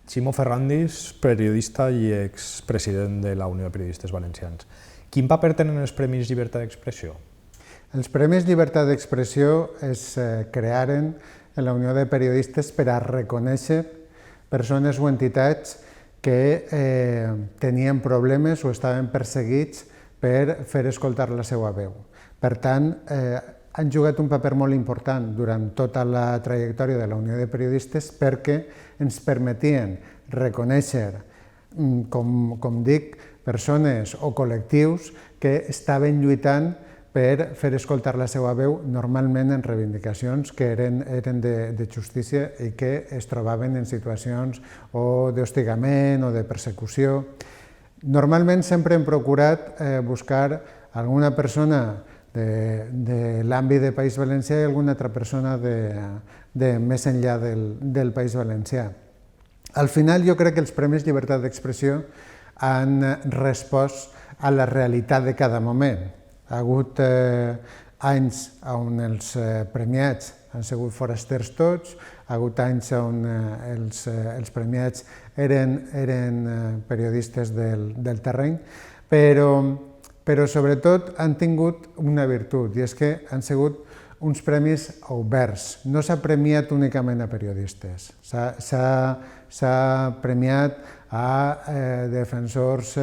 Ximo Ferrandis, periodista i expresident de la Unió de Periodistes Valencians. Quin paper tenen els Premis Llibertat d'Expressió? Els Premis Llibertat d'Expressió es crearen en la Unió de Periodistes per a reconèixer persones o entitats que tenien problemes o estaven perseguits per fer escoltar la seva veu. Per tant, han jugat un paper molt important durant tota la trajectòria de la Unió de Periodistes perquè ens permetien reconèixer, com dic, persones o col·lectius que estaven lluitant per fer escoltar la seva veu, normalment en reivindicacions que eren de justícia i que es trobaven en situacions o d'hostigament o de persecució. Normalment sempre hem procurat buscar alguna persona de l'àmbit del País Valencià i alguna altra persona més enllà del País Valencià. Al final jo crec que els Premis Llibertat d'Expressió han respost a la realitat de cada moment. Ha hagut anys on els premiats han sigut forasters tots, ha hagut anys on els premiats eren periodistes del terreny, però sobretot han tingut una virtut, i és que han sigut uns premis oberts. No s'ha premiat únicament a periodistes, s'ha premiat a defensors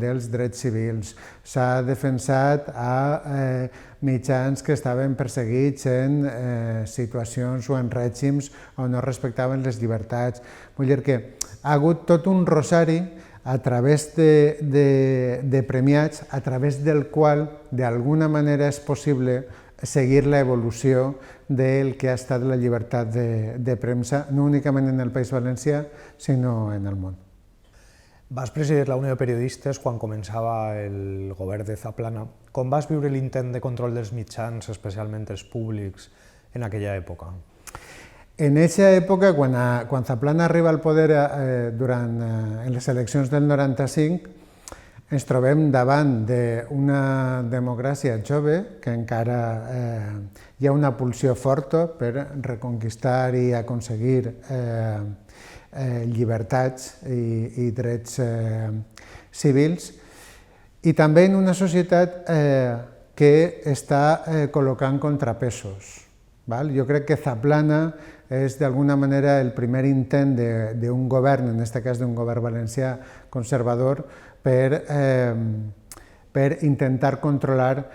dels drets civils, s'ha defensat a mitjans que estaven perseguits en situacions o en règims on no respectaven les llibertats. Vull dir que ha hagut tot un rosari a través de premiats, a través del qual d'alguna manera és possible seguir l'evolució del que ha estat la llibertat de premsa, no únicament en el País Valencià, sinó en el món. Vas presidir la Unió de Periodistes quan començava el govern de Zaplana. Com vas viure l'intent de control dels mitjans, especialment els públics, en aquella època? En aquesta època, quan Zaplana arriba al poder en les eleccions del 95, ens trobem davant d'una democràcia jove que encara hi ha una pulsió forta per reconquistar i aconseguir llibertats i drets civils, i també en una societat que està col·locant contrapesos. Jo crec que Zaplana és d'alguna manera el primer intent d'un govern, en aquest cas d'un govern valencià conservador, per intentar controlar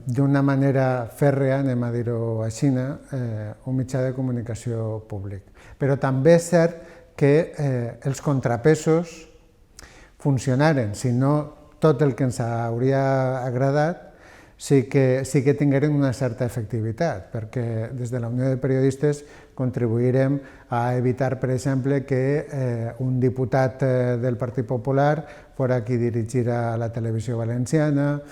d'una manera fèrrea, anem a dir-ho així, un mitjà de comunicació públic. Però també és cert que els contrapesos funcionaren, si no tot el que ens hauria agradat, sí que tingueren una certa efectivitat, perquè des de la Unió de Periodistes contribuirem a evitar, per exemple, que un diputat del Partit Popular fos qui dirigirà la televisió valenciana,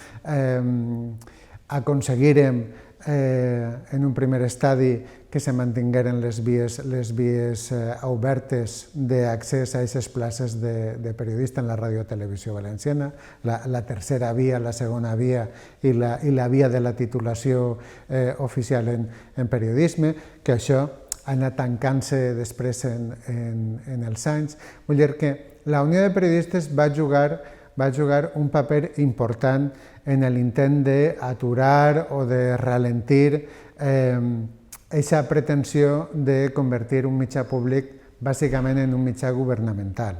aconseguirem en un primer estadi que se mantingueren les vies obertes d'accés a aquestes places de periodista en la ràdio-televisió valenciana, la tercera via, la segona via i la via de la titulació oficial en periodisme, que això ha anat tancant-se després en els anys. Vull dir que la Unió de Periodistes va jugar un paper important en l'intent d'aturar o de ralentir aquesta pretensió de convertir un mitjà públic bàsicament en un mitjà governamental.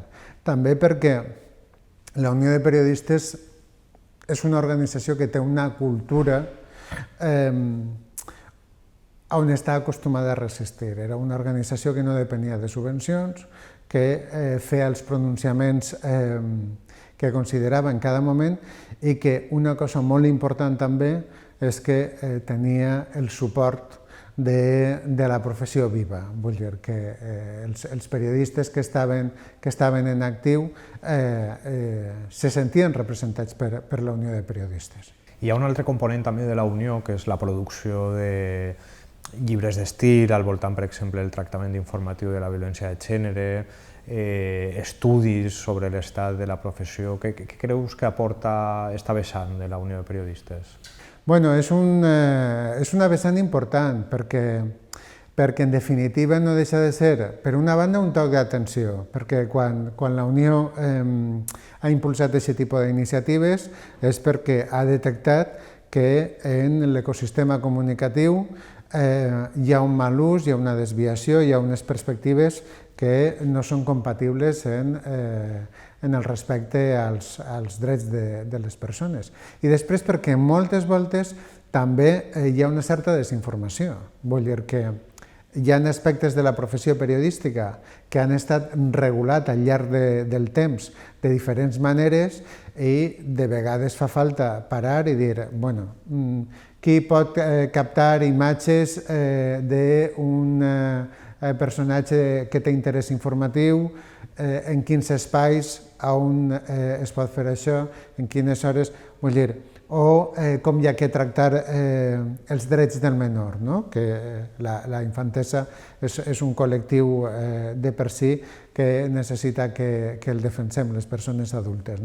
També perquè la Unió de Periodistes és una organització que té una cultura on està acostumada a resistir. Era una organització que no depenia de subvencions, que feia els pronunciaments que considerava en cada moment i que una cosa molt important també és que tenia el suport de la professió viva. Vull dir que els periodistes que estaven en actiu se sentien representats per la Unió de Periodistes. Hi ha un altre component també de la Unió, que és la producció de llibres d'estil, al voltant, per exemple, del tractament informatiu de la violència de gènere, estudis sobre l'estat de la professió. Què creus que aporta esta vessant de la Unió de Periodistes? Bueno, és una vessant important perquè perquè en definitiva no deixa de ser, per una banda, un toc d'atenció, perquè quan la Unió ha impulsat aquest tipus d'iniciatives és perquè ha detectat que en l'ecosistema comunicatiu hi ha un mal ús, hi ha una desviació, hi ha unes perspectives que no són compatibles en el respecte als drets de les persones. I després perquè moltes voltes també hi ha una certa desinformació. Vull dir que hi ha aspectes de la professió periodística que han estat regulats al llarg del temps de diferents maneres i de vegades fa falta parar i dir, bueno, qui pot captar imatges d'un personatge que té interès informatiu, en quins espais, on es pot fer això, en quines hores, vull dir, o com hi ha que tractar els drets del menor, que la infantesa és un col·lectiu de per si que necessita que el defensem les persones adultes.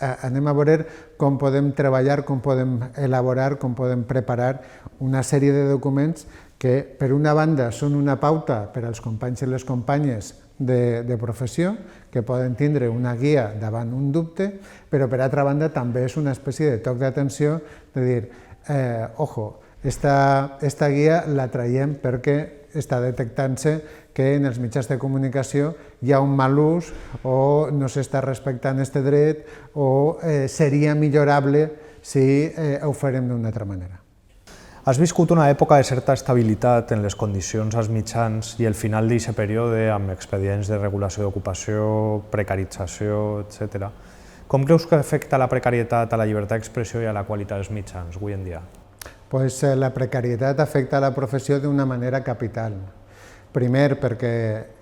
Anem a veure com podem treballar, com podem elaborar, com podem preparar una sèrie de documents que, per una banda, són una pauta per als companys i les companyes de professió, que poden tindre una guia davant un dubte, però per altra banda també és una espècie de toc d'atenció de dir, ojo, esta guia la traiem perquè està detectant-se que en els mitjans de comunicació hi ha un mal ús o no s'està respectant aquest dret o seria millorable si ho farem d'una altra manera. Has viscut una època de certa estabilitat en les condicions als mitjans i el final d'aquest període amb expedients de regulació d'ocupació, precarització, etc. Com creus que afecta la precarietat a la llibertat d'expressió i a la qualitat dels mitjans avui en dia? La precarietat afecta la professió d'una manera capital. Primer, perquè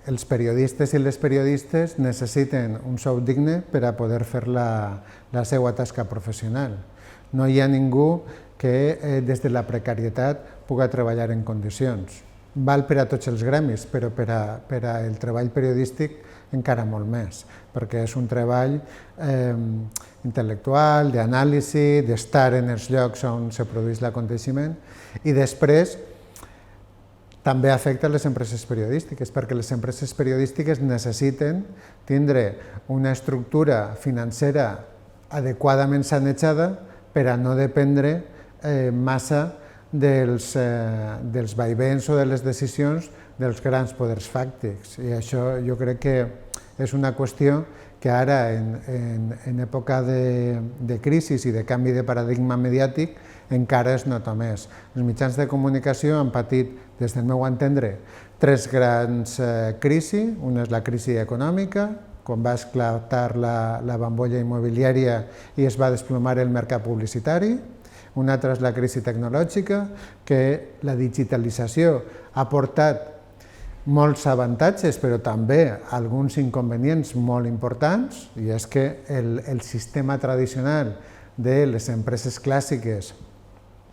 els periodistes i les periodistes necessiten un sou digne per a poder fer la seva tasca professional. No hi ha ningú que des de la precarietat pugui treballar en condicions. Val per a tots els gremis, però per al treball periodístic encara molt més, perquè és un treball intel·lectual, d'anàlisi, d'estar en els llocs on se produeix l'aconteixement, i després també afecta les empreses periodístiques, perquè les empreses periodístiques necessiten tindre una estructura financera adequadament sanejada per a no dependre massa dels vaivens o de les decisions dels grans poders fàctics. I això jo crec que és una qüestió que ara, en època de crisi i de canvi de paradigma mediàtic, encara es nota més. Els mitjans de comunicació han patit, des del meu entendre, tres grans crisis. Una és la crisi econòmica, quan va esclatar la bombolla immobiliària i es va desplomar el mercat publicitari. Una altra és la crisi tecnològica, que la digitalització ha portat molts avantatges, però també alguns inconvenients molt importants, i és que el sistema tradicional de les empreses clàssiques,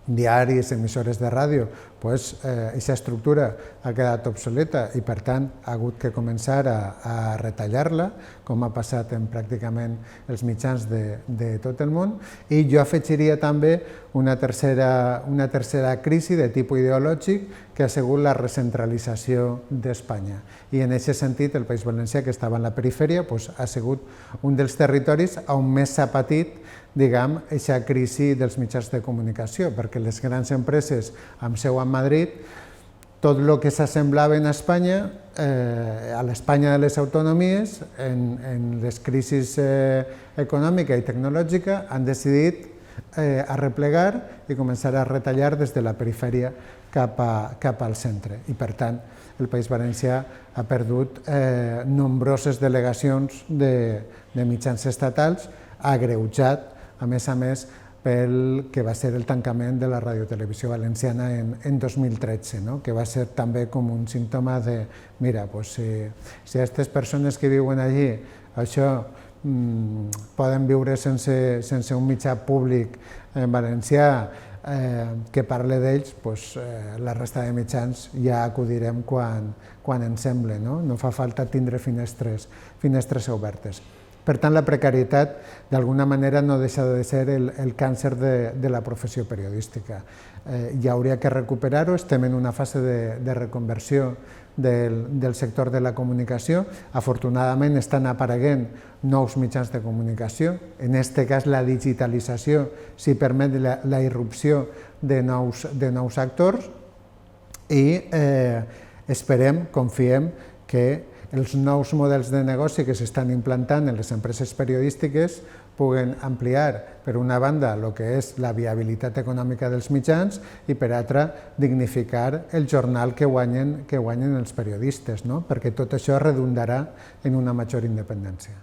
diaris, emissores de ràdio, aquesta estructura ha quedat obsoleta i per tant ha hagut que començar a retallar-la, com ha passat en pràcticament els mitjans de tot el món, i jo afegiria també una tercera crisi de tipus ideològic que ha sigut la recentralització d'Espanya. I en aquest sentit el País Valencià, que estava en la perifèria, ha sigut un dels territoris on més s'ha patit aquesta crisi dels mitjans de comunicació, perquè les grans empreses amb seu a Madrid, tot el que s'assemblava en Espanya, a l'Espanya de les autonomies, en les crisis econòmica i tecnològica, han decidit arreplegar i començar a retallar des de la perifèria cap al centre. I per tant, el País Valencià ha perdut nombroses delegacions de mitjans estatals, ha agreujat, a més, pel que va ser el tancament de la radiotelevisió valenciana en 2013, que va ser també com un símptoma de, mira, si aquestes persones que viuen allí poden viure sense un mitjà públic valencià que parli d'ells, la resta de mitjans ja acudirem quan ens sembla, no fa falta tindre finestres obertes. Per tant, la precarietat, d'alguna manera, no deixa de ser el càncer de la professió periodística. Hi hauria que recuperar-ho, estem en una fase de reconversió del sector de la comunicació. Afortunadament estan apareguent nous mitjans de comunicació, en aquest cas la digitalització si permet la irrupció de nous actors i esperem, confiem que els nous models de negoci que s'estan implantant en les empreses periodístiques puguen ampliar, per una banda, el que és la viabilitat econòmica dels mitjans i, per altra, dignificar el jornal que guanyen els periodistes, no? Perquè tot això redundarà en una major independència.